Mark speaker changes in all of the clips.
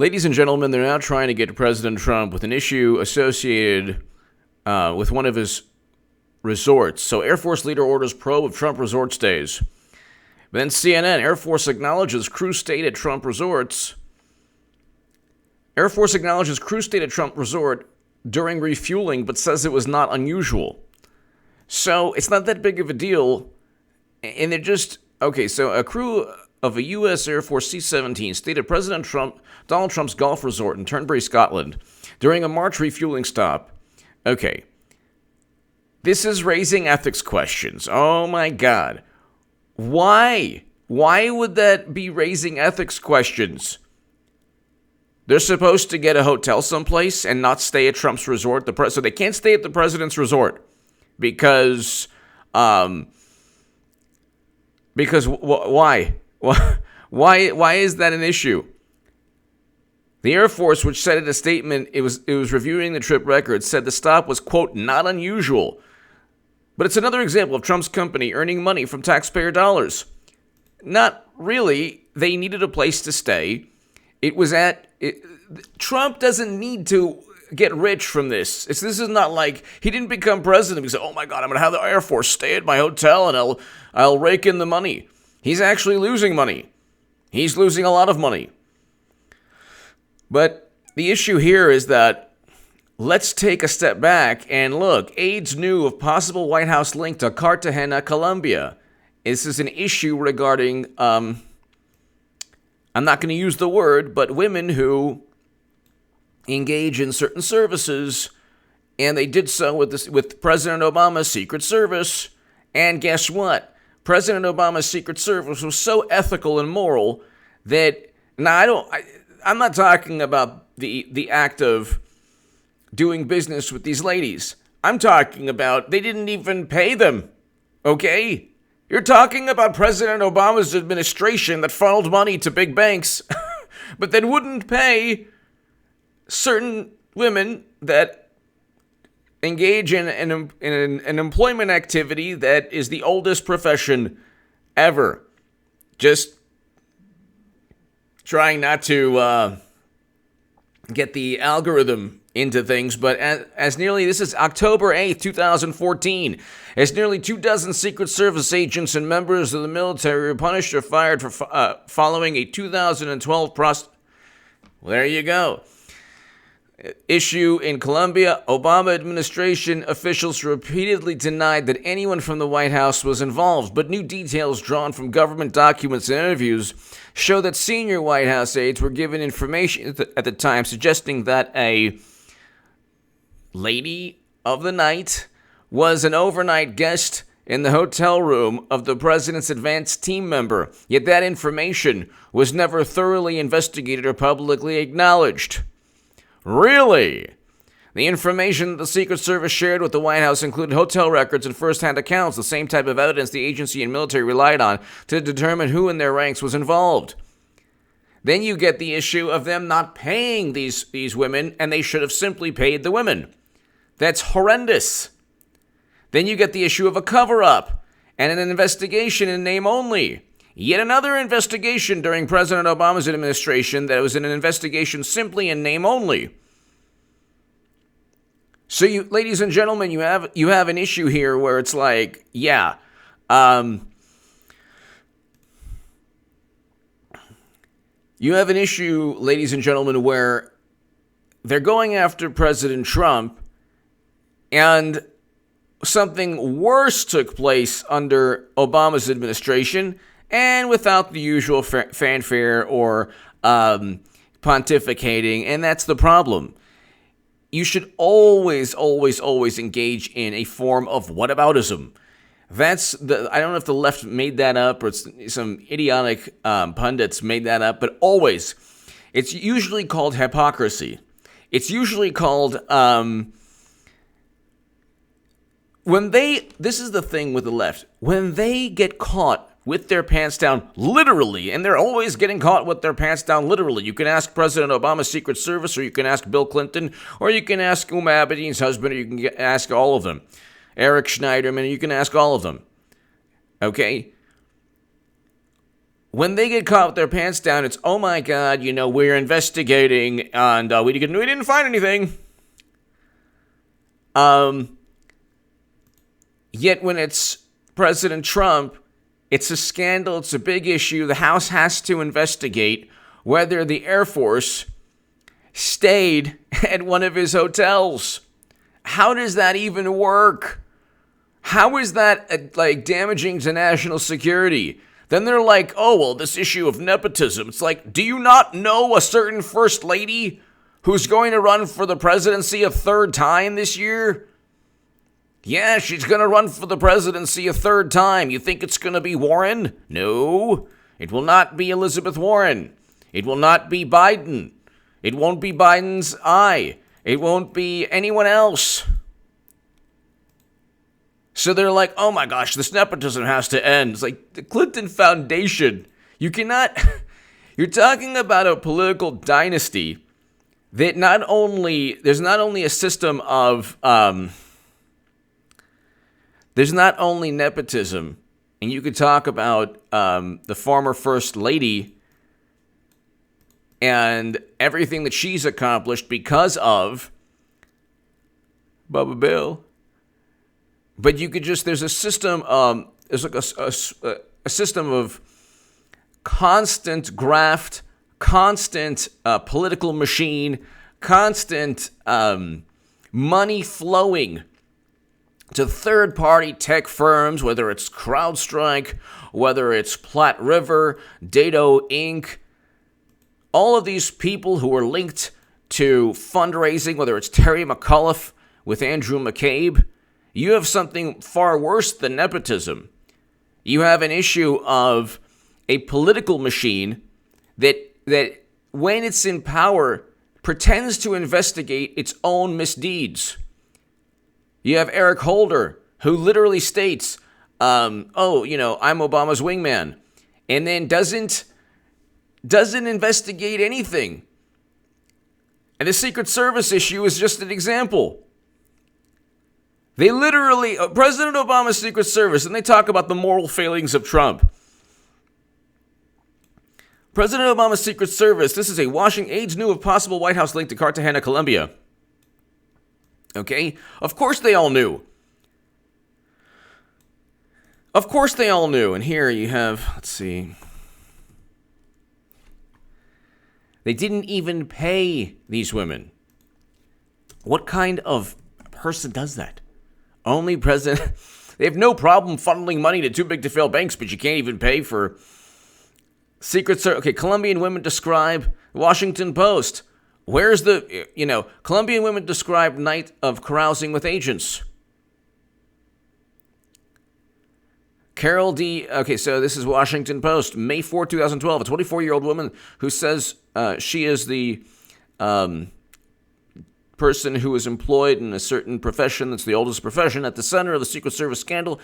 Speaker 1: Ladies and gentlemen, they're now trying to get to President Trump with an issue associated with one of his resorts. So Air Force leader orders probe of Trump resort stays. But then CNN, Air Force acknowledges crew stayed at Trump resorts. Air Force acknowledges crew stayed at Trump resort during refueling, but says it was not unusual. So it's not that big of a deal. And they're just, okay, so a crew of a U.S. Air Force C-17 stayed at Donald Trump's golf resort in Turnberry, Scotland, during a March refueling stop. Okay. This is raising ethics questions. Oh my God. Why? Why would that be raising ethics questions? They're supposed to get a hotel someplace and not stay at Trump's resort. So they can't stay at the president's resort because why? Why is that an issue? The Air Force, which said in a statement it was reviewing the trip records, said the stop was, quote, not unusual. But it's another example of Trump's company earning money from taxpayer dollars. Not really. They needed a place to stay. Trump doesn't need to get rich from this. This is not like he didn't become president because, oh my God, I'm going to have the Air Force stay at my hotel and I'll rake in the money. He's actually losing money. He's losing a lot of money. But the issue here is that let's take a step back and look. Aides knew of possible White House link to Cartagena, Colombia. This is an issue regarding, I'm not going to use the word, but women who engage in certain services, and they did so with President Obama's Secret Service. And guess what? President Obama's Secret Service was so ethical and moral that I'm not talking about the act of doing business with these ladies. I'm talking about they didn't even pay them. Okay? You're talking about President Obama's administration that funneled money to big banks, but then wouldn't pay certain women that engage in an employment activity that is the oldest profession ever. Just trying not to get the algorithm into things, but this is October 8th, 2014, as nearly 24 Secret Service agents and members of the military were punished or fired for following a 2012 there you go. Issue in Colombia. Obama administration officials repeatedly denied that anyone from the White House was involved, but new details drawn from government documents and interviews show that senior White House aides were given information at the time suggesting that a lady of the night was an overnight guest in the hotel room of the president's advanced team member, yet that information was never thoroughly investigated or publicly acknowledged. Really? The information the Secret Service shared with the White House included hotel records and first-hand accounts, the same type of evidence the agency and military relied on to determine who in their ranks was involved. Then you get the issue of them not paying these women, and they should have simply paid the women. That's horrendous. Then you get the issue of a cover-up and an investigation in name only. Yet another investigation during President Obama's administration that was an investigation simply in name only. So you, ladies and gentlemen, you have an issue here where it's like, you have an issue, ladies and gentlemen, where they're going after President Trump, and something worse took place under Obama's administration, and without the usual fanfare or pontificating, and that's the problem. You should always, always, always engage in a form of whataboutism. I don't know if the left made that up or it's some idiotic pundits made that up, but always, it's usually called hypocrisy. It's usually called, this is the thing with the left, when they get caught with their pants down, literally, and they're always getting caught with their pants down, literally. You can ask President Obama's Secret Service, or you can ask Bill Clinton, or you can ask Abedin's husband, or you can ask all of them. Eric Schneiderman, you can ask all of them. Okay? when they get caught with their pants down, it's, oh my God, we're investigating and we didn't find anything. Yet when it's President Trump, it's a scandal, it's a big issue. The House has to investigate whether the Air Force stayed at one of his hotels. How does that even work? How is that damaging to national security? Then they're like, oh, well, this issue of nepotism. It's like, do you not know a certain first lady who's going to run for the presidency a third time this year? Yeah, she's going to run for the presidency a third time. You think it's going to be Warren? No, it will not be Elizabeth Warren. It will not be Biden. It won't be Biden's eye. It won't be anyone else. So they're like, oh my gosh, this nepotism has to end. It's like the Clinton Foundation. You cannot, you're talking about a political dynasty that there's not only a system of, there's not only nepotism, and you could talk about the former First Lady and everything that she's accomplished because of Bubba Bill. But you could there's a system, there's like a system of constant graft, constant political machine, constant money flowing to third-party tech firms, whether it's CrowdStrike, whether it's Platte River, Dado Inc., all of these people who are linked to fundraising, whether it's Terry McAuliffe with Andrew McCabe. You have something far worse than nepotism. You have an issue of a political machine that when it's in power, pretends to investigate its own misdeeds. You have Eric Holder, who literally states, I'm Obama's wingman, and then doesn't investigate anything. And the Secret Service issue is just an example. They literally, President Obama's Secret Service, and they talk about the moral failings of Trump. President Obama's Secret Service, this is a Washington, aides knew of possible White House link to Cartagena, Colombia. Okay? Of course they all knew. Of course they all knew. And here you have, let's see. They didn't even pay these women. What kind of person does that? Only president. They have no problem funneling money to too big to fail banks, but you can't even pay for Secret Service. Okay, Colombian women describe Washington Post. Where's the, Colombian women describe night of carousing with agents. Carol D. Okay, so this is Washington Post, May 4, 2012. A 24-year-old woman who says she is the person who is employed in a certain profession that's the oldest profession at the center of the Secret Service scandal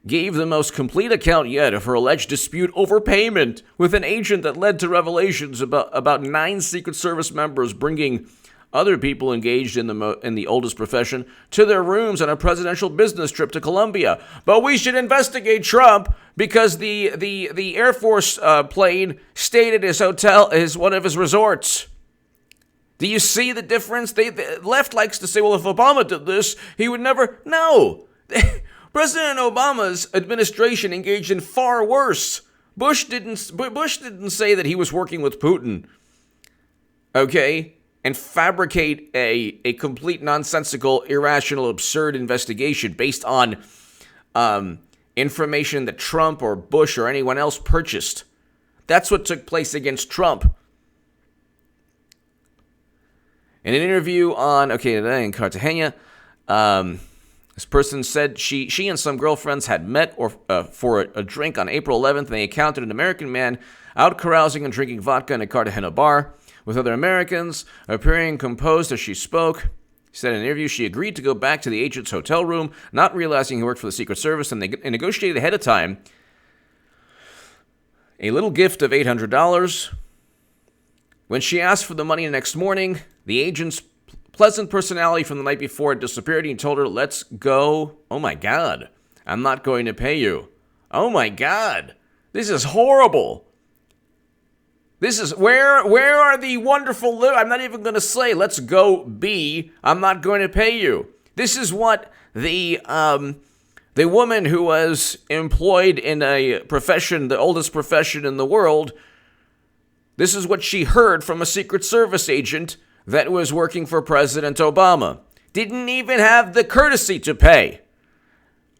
Speaker 1: gave the most complete account yet of her alleged dispute over payment with an agent that led to revelations about 9 Secret Service members bringing other people engaged in the oldest profession to their rooms on a presidential business trip to Colombia. But we should investigate Trump because the Air Force plane stayed at his hotel, one of his resorts. Do you see the difference? The left likes to say, well, if Obama did this, he would never. No. President Obama's administration engaged in far worse. Bush didn't say that he was working with Putin. Okay? And fabricate a complete nonsensical, irrational, absurd investigation based on information that Trump or Bush or anyone else purchased. That's what took place against Trump. In an interview today in Cartagena, this person said she and some girlfriends had met for a drink on April 11th, and they encountered an American man out carousing and drinking vodka in a Cartagena bar with other Americans, appearing composed as she spoke. She said in an interview she agreed to go back to the agent's hotel room, not realizing he worked for the Secret Service, and they negotiated ahead of time a little gift of $800. When she asked for the money the next morning, the agent's pleasant personality from the night before had disappeared. He told her, let's go. Oh my God, I'm not going to pay you. Oh my God, this is horrible. This is where are the wonderful I'm not even going to say let's go B. I'm not going to pay you. This is what the woman who was employed in a profession, the oldest profession in the world, this is what she heard from a Secret Service agent that was working for President Obama. Didn't even have the courtesy to pay.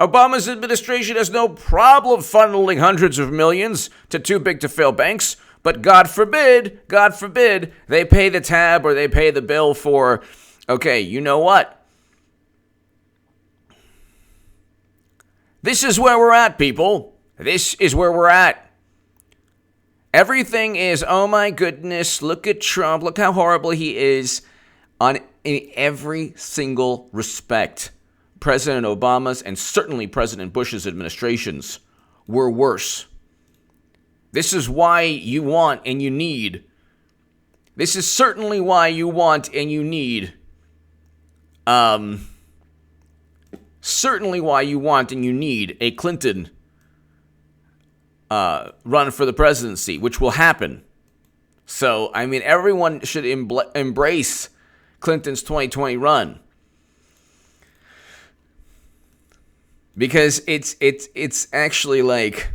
Speaker 1: Obama's administration has no problem funneling hundreds of millions to too big to fail banks, but God forbid, they pay the tab or they pay the bill for, okay, you know what? This is where we're at, people. This is where we're at. Everything is, oh my goodness, look at Trump, look how horrible he is in every single respect. President Obama's and certainly President Bush's administrations were worse. This is why you want and you need. This is certainly why you want and you need. Certainly why you want and you need a Clinton run for the presidency, which will happen. So, I mean, everyone should embrace Clinton's 2020 run. Because it's actually like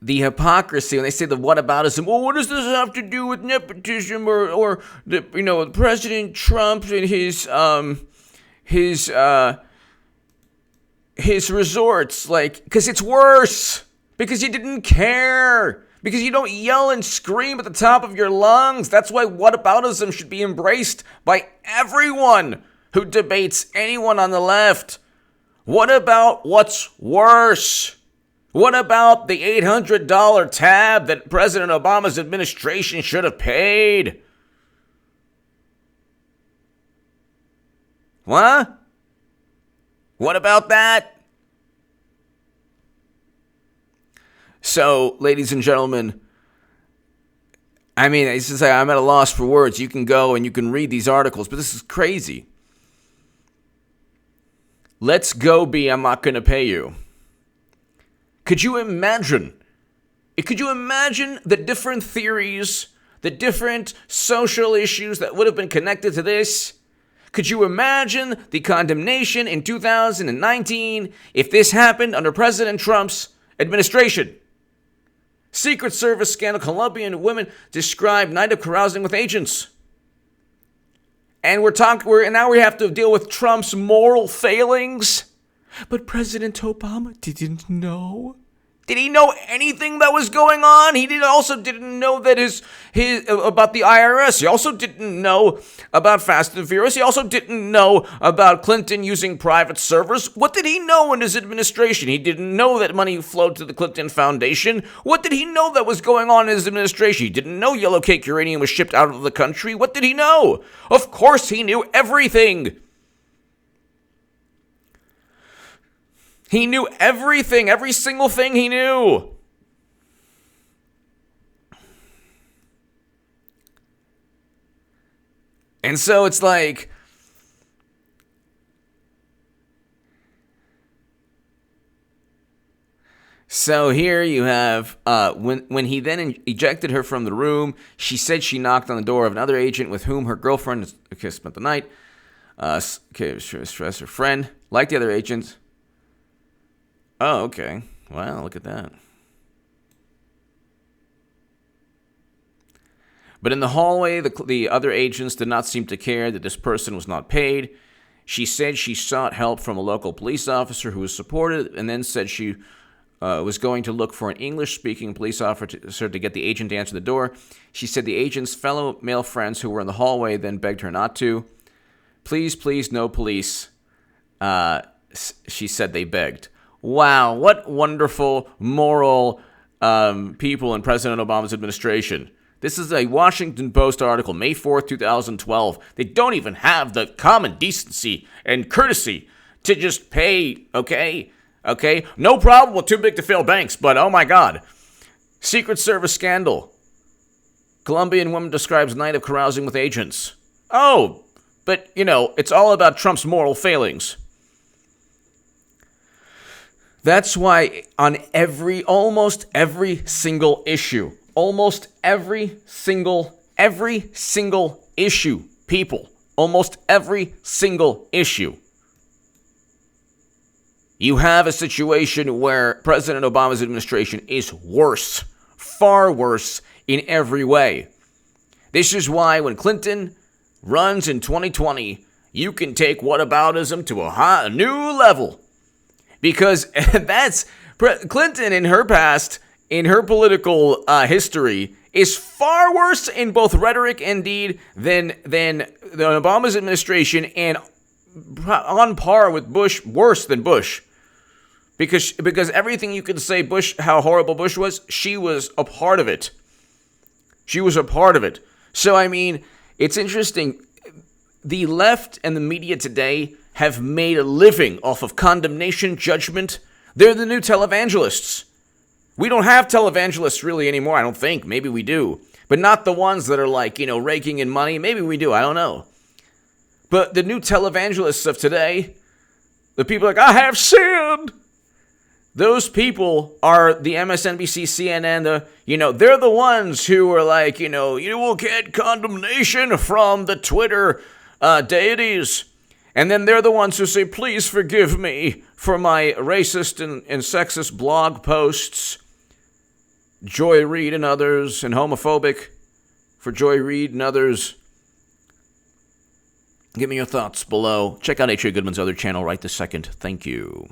Speaker 1: the hypocrisy when they say the whataboutism. Well, what does this have to do with nepotism or the President Trump and his resorts? Like, because it's worse. Because you didn't care. Because you don't yell and scream at the top of your lungs. That's why whataboutism should be embraced by everyone who debates anyone on the left. What about what's worse? What about the $800 tab that President Obama's administration should have paid? What? What about that? So, ladies and gentlemen, I mean, it's just like I'm at a loss for words. You can go and you can read these articles, but this is crazy. Let's go B, I'm not going to pay you. Could you imagine? Could you imagine the different theories, the different social issues that would have been connected to this? Could you imagine the condemnation in 2019 if this happened under President Trump's administration? Secret Service scandal, Colombian women describe night of carousing with agents. And now we have to deal with Trump's moral failings. But President Obama didn't know. Did he know anything that was going on? He also didn't know that his about the IRS. He also didn't know about Fast and Furious. He also didn't know about Clinton using private servers. What did he know in his administration? He didn't know that money flowed to the Clinton Foundation. What did he know that was going on in his administration? He didn't know yellow cake uranium was shipped out of the country. What did he know? Of course he knew everything. He knew everything, every single thing he knew. And so it's like, so here you have, when he then ejected her from the room, she said she knocked on the door of another agent with whom her girlfriend spent the night. Stress her friend, like the other agents. Oh, okay. Wow, look at that. But in the hallway, the other agents did not seem to care that this person was not paid. She said she sought help from a local police officer who was supported, and then said she was going to look for an English-speaking police officer to get the agent to answer the door. She said the agent's fellow male friends who were in the hallway then begged her not to. Please, please, no police. She said they begged. Wow, what wonderful moral people in President Obama's administration. This is a Washington Post article, May 4th, 2012. They don't even have the common decency and courtesy to just pay, okay? Okay? No problem with too big to fail banks, but oh my God. Secret Service scandal. Colombian woman describes night of carousing with agents. Oh, but, it's all about Trump's moral failings. That's why on almost every single issue, almost every single issue, people, almost every single issue, you have a situation where President Obama's administration is worse, far worse in every way. This is why when Clinton runs in 2020, you can take whataboutism to a new level. Because that's Clinton in her past, in her political history, is far worse in both rhetoric and deed than Obama's administration, and on par with Bush, worse than Bush. Because everything you could say Bush, how horrible Bush was, she was a part of it. She was a part of it. So, I mean, it's interesting. The left and the media today have made a living off of condemnation, judgment. They're the new televangelists. We don't have televangelists really anymore, I don't think. Maybe we do. But not the ones that are like, raking in money. Maybe we do, I don't know. But the new televangelists of today, the people like, I have sinned. Those people are the MSNBC, CNN, they're the ones who are like, you will get condemnation from the Twitter deities. And then they're the ones who say, please forgive me for my racist and sexist blog posts. Joy Reid and others, and homophobic for Joy Reid and others. Give me your thoughts below. Check out H.A. Goodman's other channel right this second. Thank you.